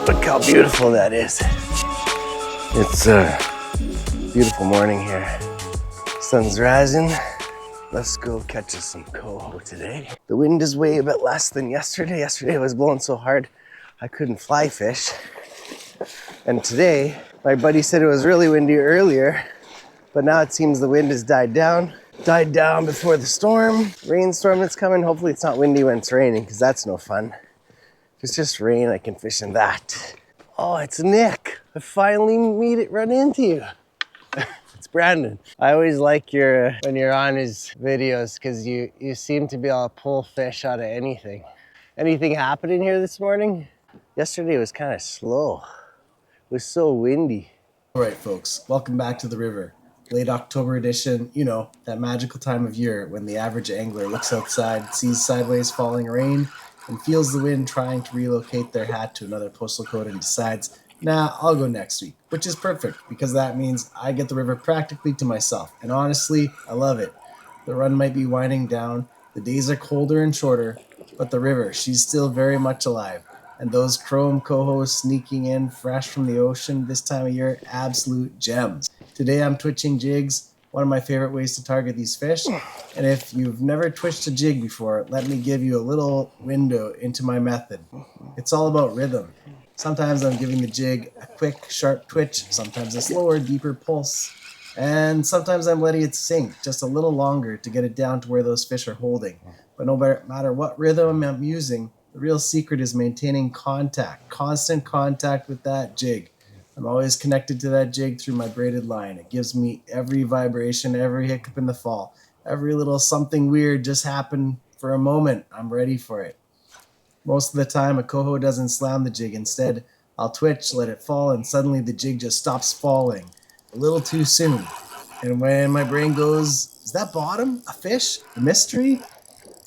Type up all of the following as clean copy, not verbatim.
Look how beautiful that is. It's a beautiful morning here. Sun's rising. Let's go catch us some coho today. The wind is way a bit less than yesterday. Yesterday it was blowing so hard I couldn't fly fish. And today, my buddy said it was really windy earlier, but now it seems the wind has died down. Died down before the storm, rainstorm that's coming. Hopefully it's not windy when it's raining, because that's no fun. If it's just rain, I can fish in that. Oh, it's Nick. I finally run into you. It's Brandon. I always like when you're on his videos, because you seem to be able to pull fish out of anything. Anything happening here this morning? Yesterday was kind of slow. It was so windy. All right, folks, welcome back to the river. Late October edition, you know, that magical time of year when the average angler looks outside, sees sideways falling rain, and feels the wind trying to relocate their hat to another postal code and decides, nah, I'll go next week, which is perfect because that means I get the river practically to myself. And honestly, I love it. The run might be winding down, the days are colder and shorter, but the river, she's still very much alive. And those chrome cohos sneaking in fresh from the ocean this time of year, absolute gems. Today I'm twitching jigs, one of my favorite ways to target these fish. And if you've never twitched a jig before, let me give you a little window into my method. It's all about rhythm. Sometimes I'm giving the jig a quick, sharp twitch, sometimes a slower, deeper pulse. And sometimes I'm letting it sink just a little longer to get it down to where those fish are holding. But no matter what rhythm I'm using, the real secret is maintaining contact, constant contact with that jig. I'm always connected to that jig through my braided line. It gives me every vibration, every hiccup in the fall, every little something weird just happened for a moment. I'm ready for it. Most of the time, a coho doesn't slam the jig. Instead, I'll twitch, let it fall, and suddenly the jig just stops falling a little too soon. And when my brain goes, is that bottom? A fish? A mystery?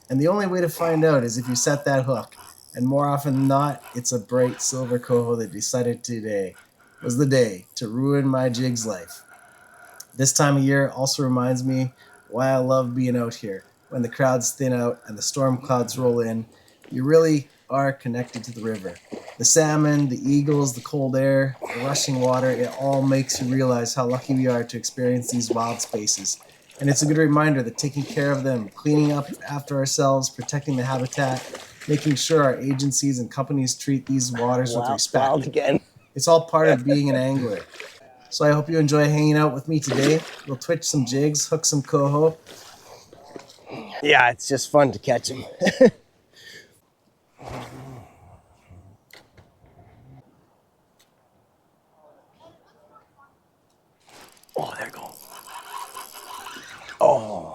And the only way to find out is if you set that hook. And more often than not, it's a bright silver coho that decided today was the day to ruin my jig's life. This time of year also reminds me why I love being out here. When the crowds thin out and the storm clouds roll in, you really are connected to the river. The salmon, the eagles, the cold air, the rushing water, it all makes you realize how lucky we are to experience these wild spaces. And it's a good reminder that taking care of them, cleaning up after ourselves, protecting the habitat, making sure our agencies and companies treat these waters with respect. Wild again. It's all part of being an angler. So I hope you enjoy hanging out with me today. We'll twitch some jigs, hook some coho. Yeah, it's just fun to catch them. Oh, there you go. Oh.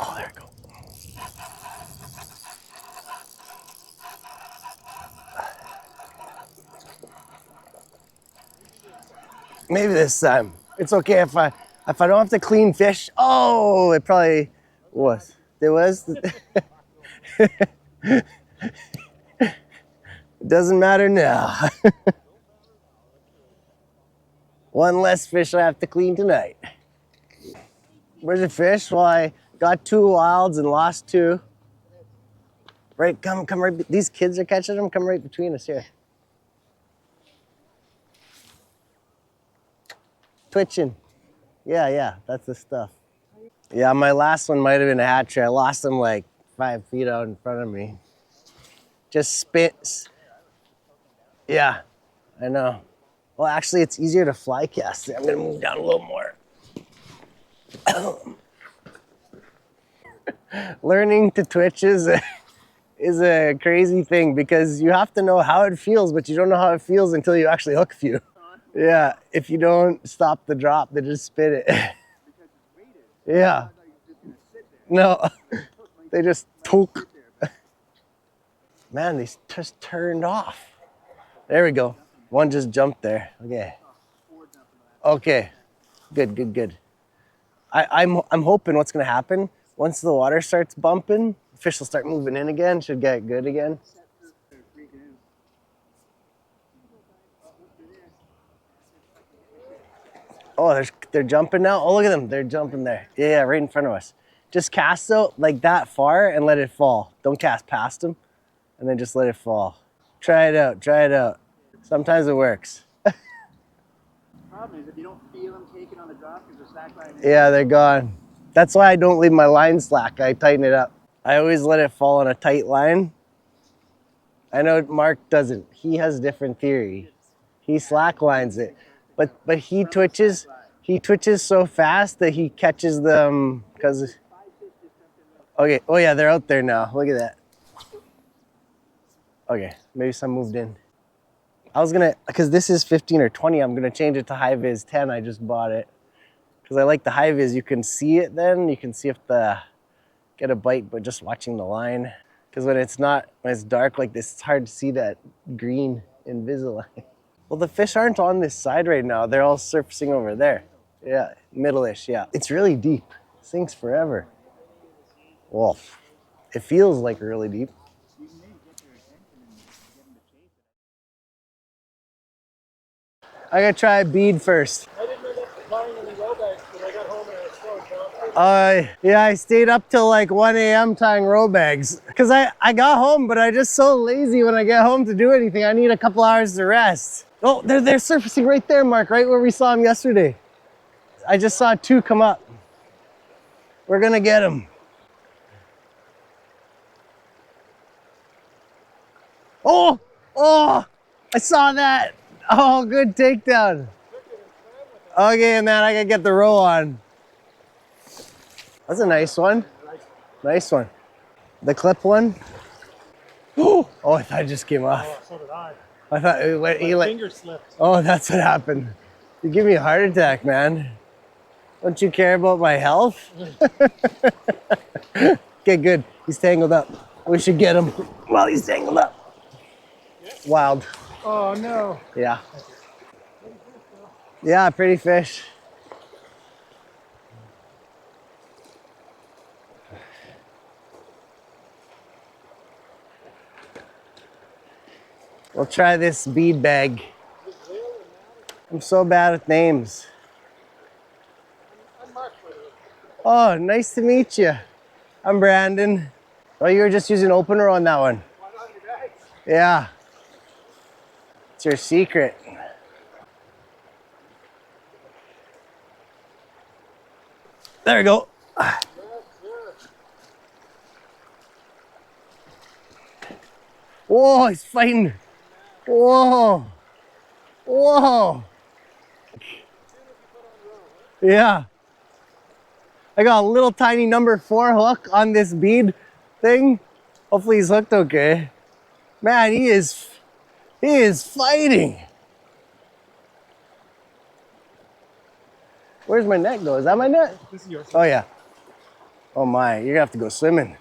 Oh, there you go. Maybe this time. It's okay if I don't have to clean fish. Oh, it probably was. It was. It doesn't matter now. One less fish I have to clean tonight. Where's the fish? Well, I got 2 wilds and lost 2. Right, come right. These kids are catching them. Come right between us here. Twitching. Yeah, that's the stuff. Yeah, my last one might have been a hatchery. I lost them like 5 feet out in front of me. Just spits. Yeah, I know. Well, actually, it's easier to fly cast. I'm gonna move down a little more. Learning to twitch is a crazy thing because you have to know how it feels, but you don't know how it feels until you actually hook a few. Yeah, if you don't stop the drop, they just spit it. Yeah. No, they just took. Man, they just turned off. There we go. One just jumped there. Okay. Okay. Good. I'm hoping what's gonna happen once the water starts bumping, fish will start moving in again. Should get good again. Oh, they're jumping now. Oh, look at them. They're jumping there. Yeah, right in front of us. Just cast out like that far and let it fall. Don't cast past them and then just let it fall. Try it out. Try it out. Sometimes it works. Problem is if you don't feel them taking on the drop because they're slack line. Yeah, they're gone. That's why I don't leave my line slack. I tighten it up. I always let it fall on a tight line. I know Mark doesn't. He has a different theory. He slack lines it. But he twitches so fast that he catches them because okay. Oh yeah, they're out there now. Look at that. Okay, maybe some moved in. I was gonna, because this is 15 or 20, I'm gonna change it to high vis 10. I just bought it because I like the high vis. You can see it then. You can see if get a bite, but just watching the line. Because when it's dark like this, it's hard to see that green Invisalign. Well, the fish aren't on this side right now. They're all surfacing over there. Yeah, middle-ish, yeah. It's really deep. Sinks forever. Well, it feels like really deep. I gotta try a bead first. I didn't end up buying any roe bags when I got home and I was so drunk. Yeah, I stayed up till like 1 a.m. tying roe bags. Cause I got home, but I'm just so lazy when I get home to do anything. I need a couple hours to rest. Oh, they're surfacing right there, Mark, right where we saw them yesterday. I just saw 2 come up. We're gonna get them. Oh, I saw that. Oh, good takedown. Okay, and then I can get the roll on. That's a nice one. Nice one. The clip one. Oh, I thought it just came off. Oh, so did I. I thought it went, My finger slipped. Oh, that's what happened. You give me a heart attack, man. Don't you care about my health? Okay, good. He's tangled up. We should get him while he's tangled up. Wild. Oh no. Yeah. Yeah, pretty fish. We'll try this bead bag. I'm so bad with names. Oh, nice to meet you. I'm Brandon. Oh, you were just using opener on that one. Yeah. It's your secret. There we go. Whoa, he's fighting. Whoa. Whoa. Yeah. I got a little tiny number 4 hook on this bead thing. Hopefully he's hooked okay. Man, he is fighting. Where's my net go? Is that my net? This is yours. Oh yeah. Oh my, you're gonna have to go swimming.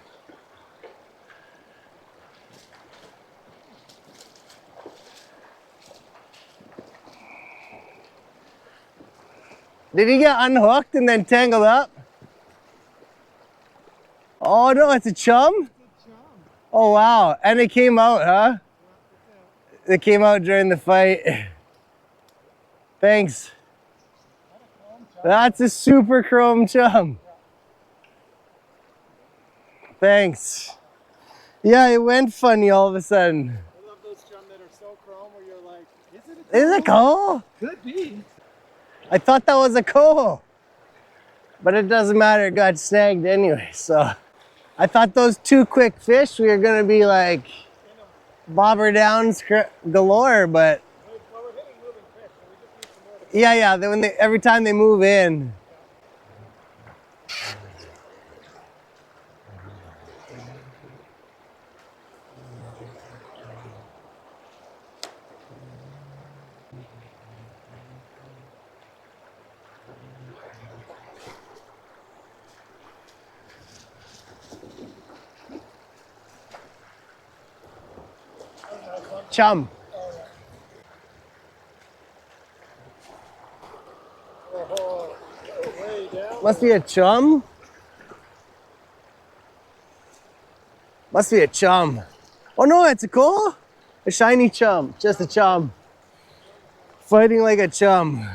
Did he get unhooked and then tangled up? Oh no, it's a chum? Oh wow, and it came out, huh? It came out during the fight. Thanks. That's a super chrome chum. Thanks. Yeah, it went funny all of a sudden. I love those chum that are so chrome where you're like, Is it coho? Could be. I thought that was a coho. But it doesn't matter, it got snagged anyway, so. I thought those 2 quick fish, we were gonna be like bobber downs galore, but. Well, we're hitting moving fish, so we just need some more. Yeah, every time they move in. Chum. Oh, way down. Must be a chum. Must be a chum. Oh no, it's a coho? A shiny chum, just a chum. Fighting like a chum.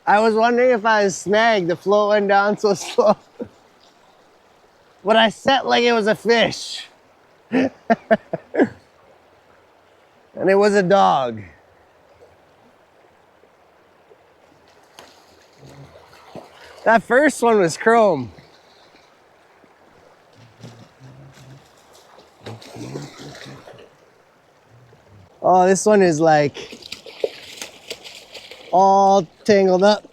I was wondering if I was snagged. The float went down so slow. But I set like it was a fish. And it was a dog. That first one was chrome. Oh, this one is like all tangled up.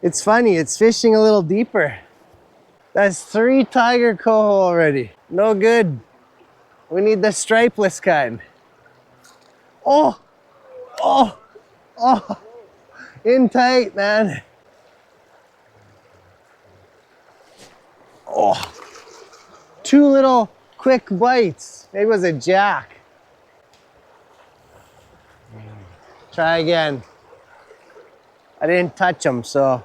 It's funny, it's fishing a little deeper. That's 3 tiger coho already. No good. We need the stripeless kind. Oh, oh, oh, in tight, man. Oh, 2 little quick bites. Maybe it was a jack. Try again. I didn't touch them, so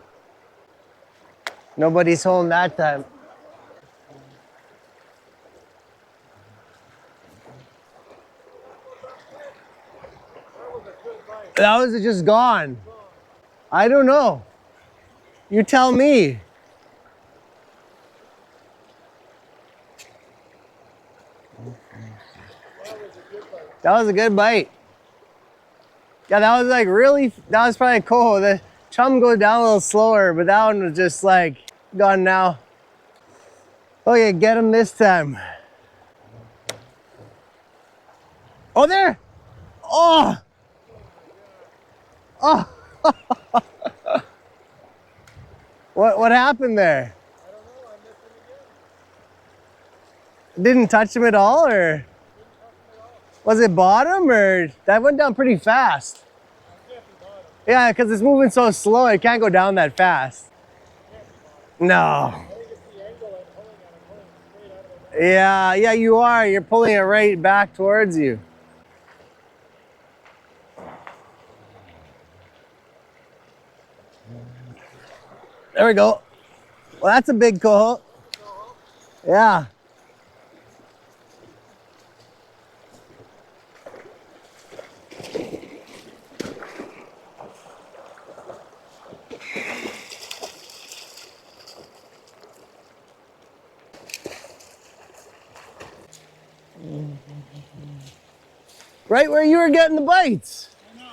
nobody's home that time. That was just gone. I don't know. You tell me. That was a good bite. Yeah, that was like really, that was probably coho. The chum goes down a little slower, but that one was just like gone now. Okay, get him this time. Oh, there. Oh. Oh. What happened there? I don't know, I missed him again. Didn't touch him at all, or was it bottom, or that went down pretty fast? Yeah, because it's moving so slow, it can't go down that fast. No. Yeah, you are. You're pulling it right back towards you. There we go. Well, that's a big coho. Yeah. Right where you were getting the bites. I know.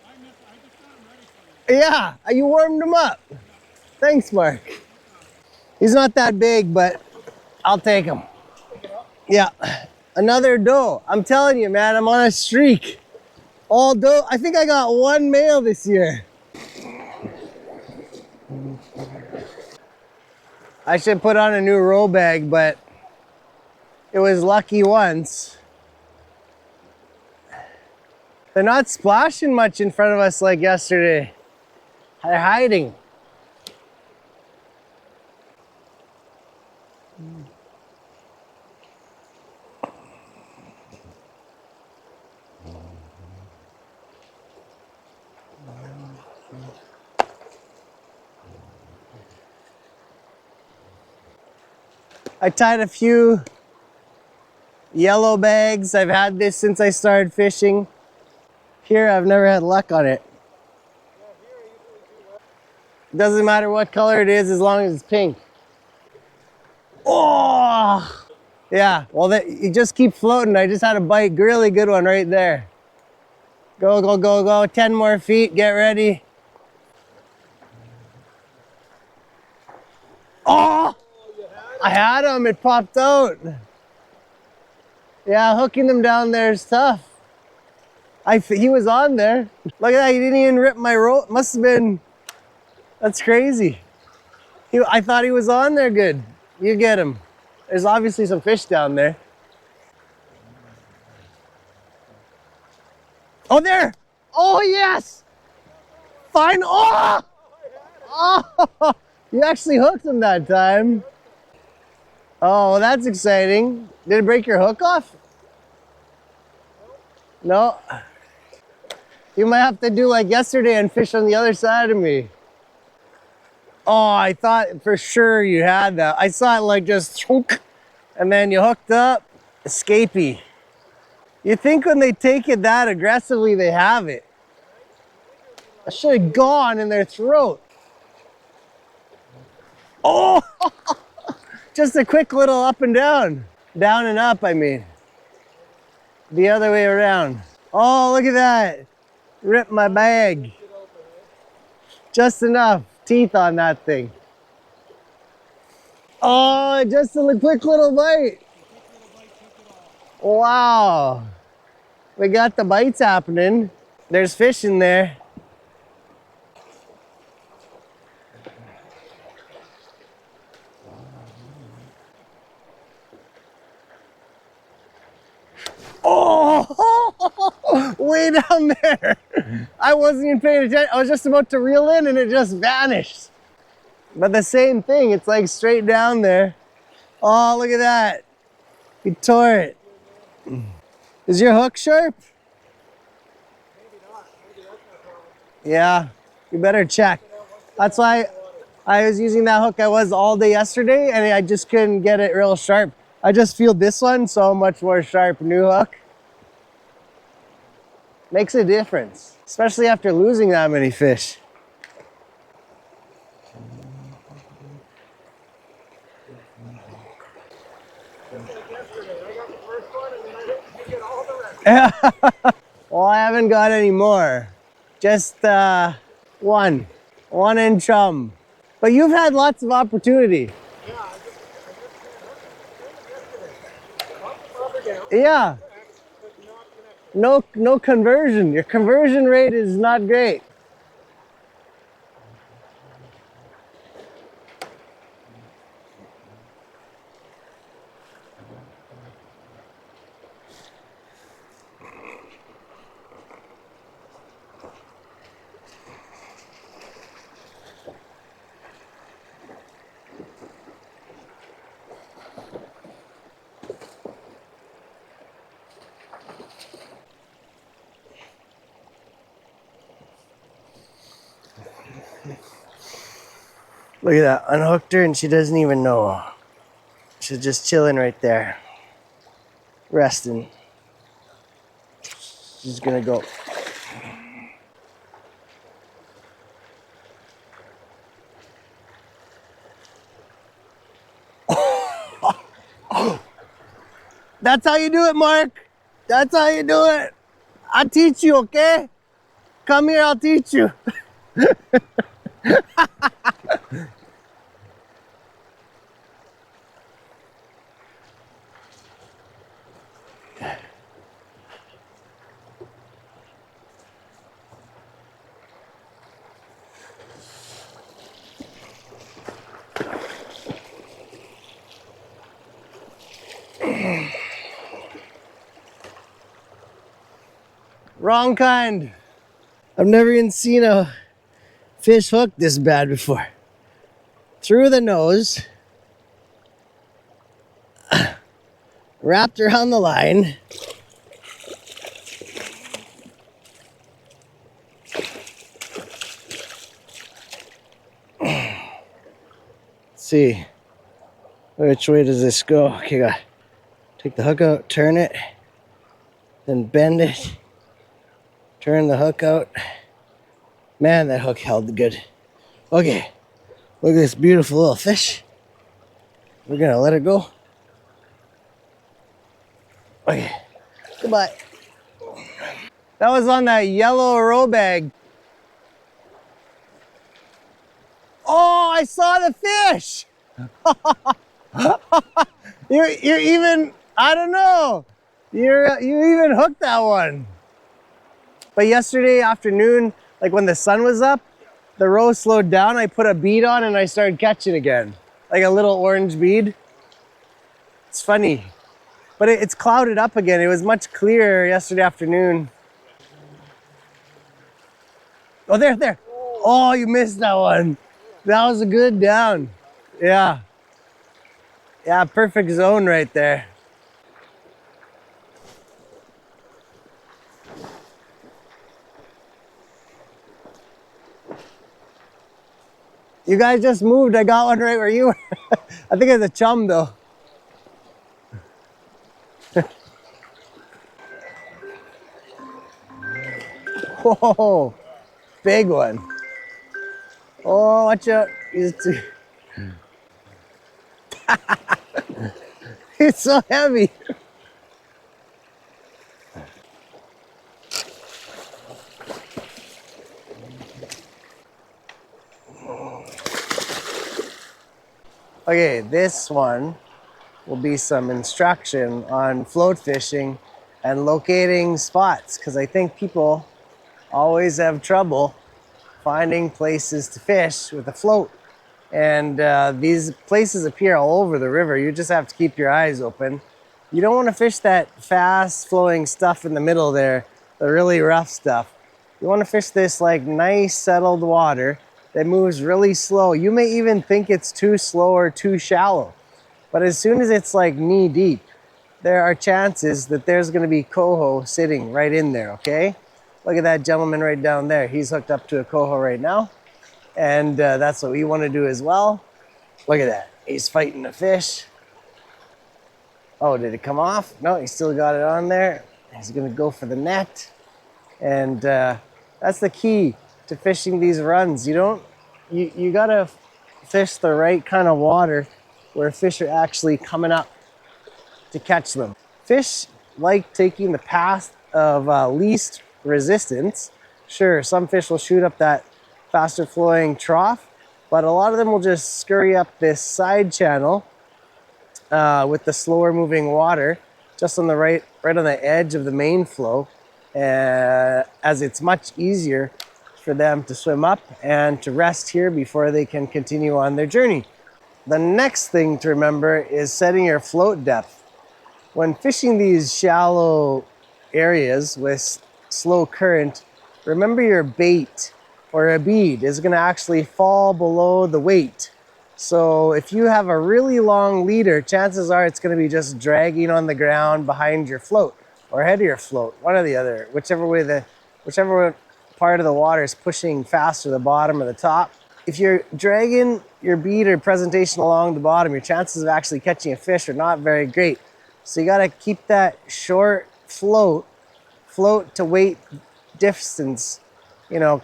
I just got him ready for you. Yeah, you warmed him up. Thanks, Mark. He's not that big, but I'll take him. Yeah, another doe. I'm telling you, man, I'm on a streak. All doe. I think I got 1 male this year. I should put on a new roll bag, but it was lucky once. They're not splashing much in front of us like yesterday. They're hiding. I tied a few yellow bags. I've had this since I started fishing. Here, I've never had luck on it. It doesn't matter what color it is as long as it's pink. Oh! Yeah, well, you just keep floating. I just had a bite, really good one right there. Go, go, go, go. 10 more feet, get ready. Oh! I had him, it popped out. Yeah, hooking them down there is tough. He was on there. Look at that, he didn't even rip my rope. Must have been, that's crazy. I thought he was on there good. You get him. There's obviously some fish down there. Oh, there. Oh, yes. Fine. Oh! Oh! You actually hooked him that time. Oh, that's exciting. Did it break your hook off? No? You might have to do like yesterday and fish on the other side of me. Oh, I thought for sure you had that. I saw it like just choke, and then you hooked up. Escapee. You think when they take it that aggressively, they have it. I should have gone in their throat. Oh, just a quick little up and down. Down and up, I mean. The other way around. Oh, look at that. Ripped my bag. Just enough teeth on that thing. Oh, just a quick little bite. Wow. We got the bites happening. There's fish in there. Oh, way down there. I wasn't even paying attention. I was just about to reel in and it just vanished. But the same thing, it's like straight down there. Oh, look at that. He tore it. Is your hook sharp? Maybe not. Maybe that's my problem. Yeah, you better check. That's why I was using that hook I was all day yesterday and I just couldn't get it real sharp. I just feel this one so much more sharp. New hook. Makes a difference, especially after losing that many fish. Just like yesterday, I got the first one and then I didn't get all the rest. Well, I haven't got any more. Just one in chum. But you've had lots of opportunity. Yeah, I just yesterday. Popped the bobber down. Yeah. But not connected. No conversion. Your conversion rate is not great. Look at that, unhooked her and she doesn't even know. She's just chilling right there, resting. She's gonna go. That's how you do it, Mark. That's how you do it. I'll teach you, okay? Come here, I'll teach you. Wrong kind. I've never even seen a fish hook this bad before. Through the nose, wrapped around the line. Let's see, which way does this go? Okay, got take the hook out, turn it, then bend it, turn the hook out. Man, that hook held good. Okay, look at this beautiful little fish. We're gonna let it go. Okay, goodbye. That was on that yellow roe bag. Oh, I saw the fish. You're even, I don't know. You even hooked that one. But yesterday afternoon, like when the sun was up, the roe slowed down. I put a bead on and I started catching again. Like a little orange bead. It's funny. But it's clouded up again. It was much clearer yesterday afternoon. Oh, there. Oh, you missed that one. That was a good down. Yeah. Yeah, perfect zone right there. You guys just moved. I got one right where you were. I think it's a chum though. Whoa, big one. Oh, watch out. It's so heavy. Okay, this one will be some instruction on float fishing and locating spots, because I think people always have trouble finding places to fish with a float. And these places appear all over the river. You just have to keep your eyes open. You don't want to fish that fast flowing stuff in the middle there, the really rough stuff. You want to fish this like nice settled water that moves really slow. You may even think it's too slow or too shallow. But as soon as it's like knee deep, there are chances that there's going to be coho sitting right in there, okay? Look at that gentleman right down there. He's hooked up to a coho right now. And that's what we want to do as well. Look at that. He's fighting a fish. Oh, did it come off? No, he still got it on there. He's going to go for the net. And that's the key to fishing these runs. You got to fish the right kind of water where fish are actually coming up to catch them. Fish like taking the path of least resistance. Sure, some fish will shoot up that faster flowing trough, but a lot of them will just scurry up this side channel with the slower moving water just on the right on the edge of the main flow, as it's much easier for them to swim up and to rest here before they can continue on their journey. The next thing to remember is setting your float depth. When fishing these shallow areas with slow current, remember your bait or a bead is going to actually fall below the weight. So if you have a really long leader, chances are it's going to be just dragging on the ground behind your float or ahead of your float, one or the other, whichever part of the water is pushing faster, the bottom or the top. If you're dragging your bead or presentation along the bottom, your chances of actually catching a fish are not very great. So you got to keep that short float to weight distance,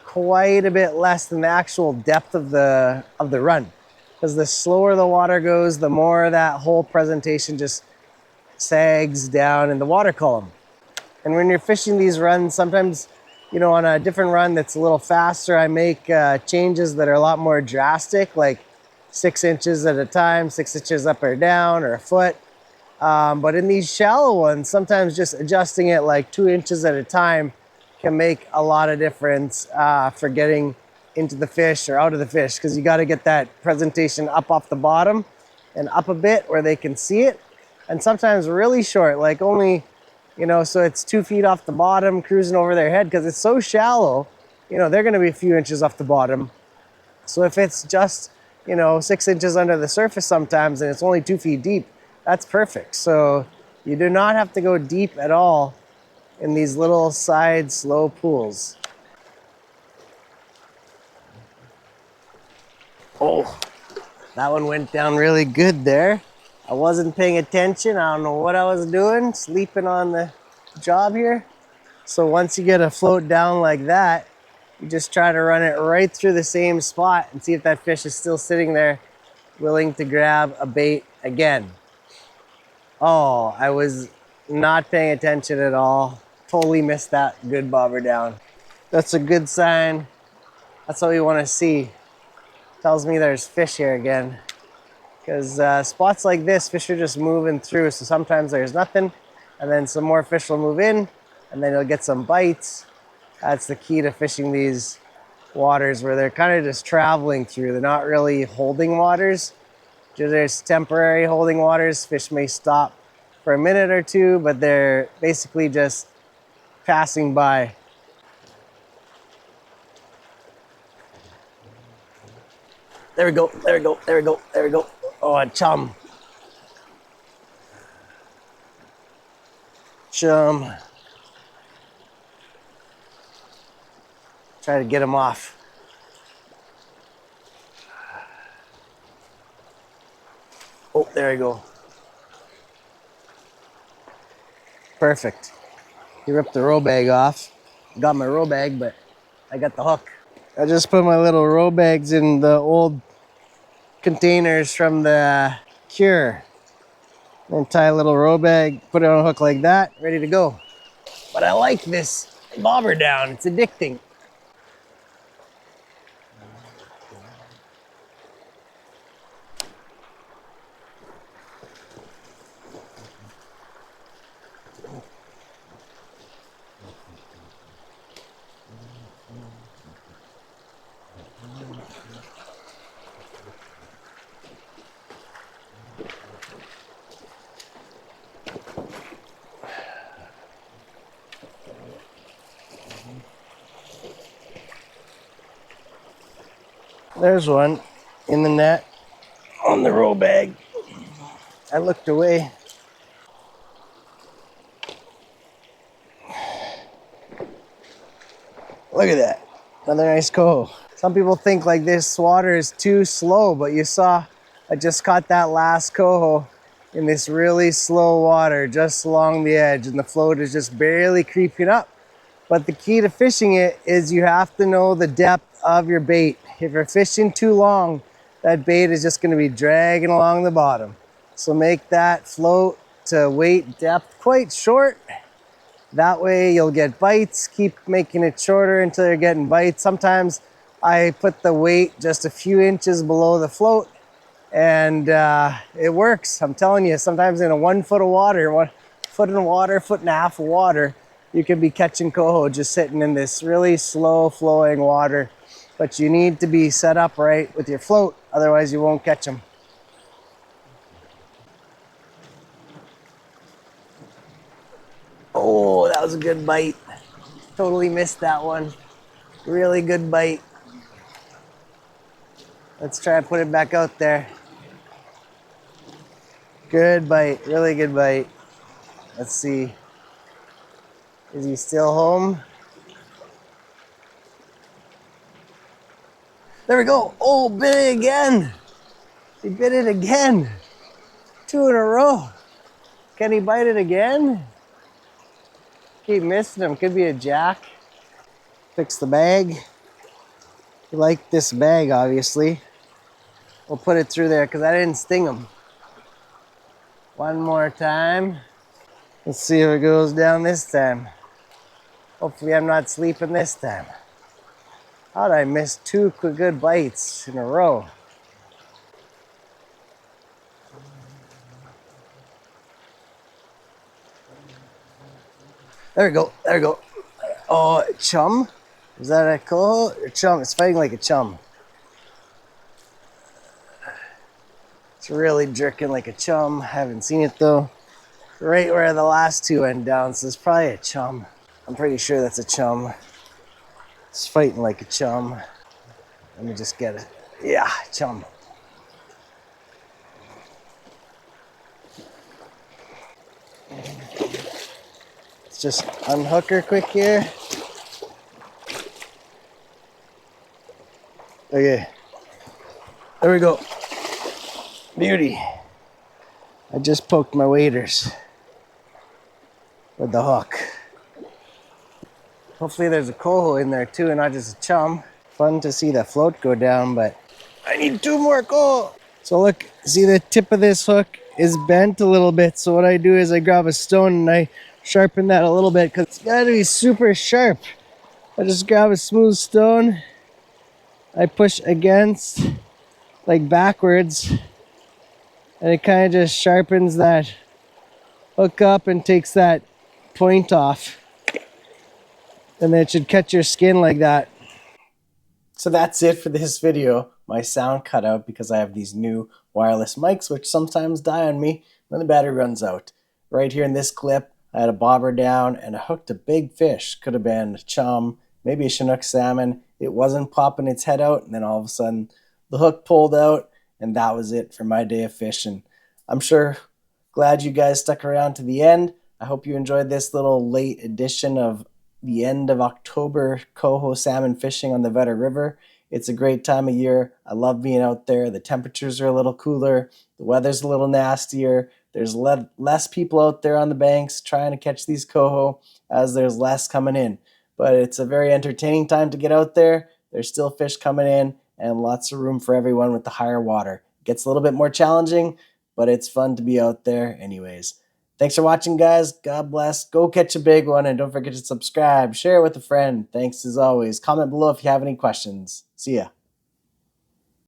quite a bit less than the actual depth of the run. Because the slower the water goes, the more that whole presentation just sags down in the water column. And when you're fishing these runs, sometimes, on a different run that's a little faster, I make changes that are a lot more drastic, like 6 inches at a time, 6 inches up or down, or a foot. But in these shallow ones, sometimes just adjusting it like 2 inches at a time can make a lot of difference for getting into the fish or out of the fish, because you got to get that presentation up off the bottom and up a bit where they can see it. And sometimes really short, like only, so it's 2 feet off the bottom, cruising over their head, because it's so shallow, they're going to be a few inches off the bottom. So if it's just, 6 inches under the surface sometimes and it's only 2 feet deep, that's perfect. So you do not have to go deep at all in these little side slow pools. Oh, that one went down really good there. I wasn't paying attention. I don't know what I was doing, sleeping on the job here. So once you get a float down like that, you just try to run it right through the same spot and see if that fish is still sitting there willing to grab a bait again. Oh, I was not paying attention at all. Totally missed that good bobber down. That's a good sign. That's what we want to see. Tells me there's fish here again. Because spots like this, fish are just moving through. So sometimes there's nothing, and then some more fish will move in, and then you'll get some bites. That's the key to fishing these waters, where they're kind of just traveling through. They're not really holding waters. There's temporary holding waters. Fish may stop for a minute or two, but they're basically just passing by. There we go, there we go, there we go, there we go. Oh, a chum. Chum. Try to get him off. Oh, there we go. Perfect. He ripped the roe bag off. Got my roe bag, but I got the hook. I just put my little roe bags in the old containers from the cure. Then tie a little roe bag, put it on a hook like that, ready to go. But I like this bobber down, it's addicting. There's one in the net on the roe bag. I looked away. Look at that. Another nice coho. Some people think like this water is too slow, but you saw I just caught that last coho in this really slow water just along the edge, and the float is just barely creeping up. But the key to fishing it is you have to know the depth of your bait. If you're fishing too long, that bait is just going to be dragging along the bottom. So make that float to weight depth quite short. That way you'll get bites. Keep making it shorter until you're getting bites. Sometimes I put the weight just a few inches below the float, and it works. I'm telling you, sometimes in a 1 foot of water, 1 foot in water, 1.5 feet of water, you could be catching coho just sitting in this really slow flowing water. But you need to be set up right with your float, otherwise you won't catch them. Oh, that was a good bite. Totally missed that one. Really good bite. Let's try and put it back out there. Good bite, really good bite. Let's see. Is he still home? There we go. Oh, bit it again. He bit it again. 2 in a row. Can he bite it again? Keep missing him. Could be a jack. Fix the bag. You like this bag, obviously. We'll put it through there because I didn't sting him. One more time. Let's see if it goes down this time. Hopefully I'm not sleeping this time. How'd I miss 2 good bites in a row? There we go, there we go. Oh, chum? Is that a coho or chum? It's fighting like a chum. It's really jerking like a chum. Haven't seen it though. Right where the last 2 went down, so it's probably a chum. I'm pretty sure that's a chum. It's fighting like a chum. Let me just get it. Yeah, chum. Let's just unhook her quick here. Okay. There we go. Beauty. I just poked my waders with the hook. Hopefully there's a coho in there too and not just a chum. Fun to see the float go down, but I need 2 more coho. So look, see the tip of this hook is bent a little bit. So what I do is I grab a stone and I sharpen that a little bit because it's gotta be super sharp. I just grab a smooth stone. I push against, like backwards, and it kind of just sharpens that hook up and takes that point off. And then it should catch your skin like that. So that's it for this video. My sound cut out because I have these new wireless mics which sometimes die on me when the battery runs out. Right here in this clip, I had a bobber down and I hooked a big fish. Could have been a chum, maybe a Chinook salmon. It wasn't popping its head out, and then all of a sudden the hook pulled out, and that was it for my day of fishing. I'm sure glad you guys stuck around to the end. I hope you enjoyed this little late edition of the end of October coho salmon fishing on the Vedder River. It's a great time of year. I love being out there. The temperatures are a little cooler. The weather's a little nastier. There's less people out there on the banks trying to catch these coho as there's less coming in. But it's a very entertaining time to get out there. There's still fish coming in and lots of room for everyone with the higher water. It gets a little bit more challenging, but it's fun to be out there anyways. Thanks for watching, guys. God bless. Go catch a big one, and don't forget to subscribe, share with a friend. Thanks as always. Comment below if you have any questions. See ya.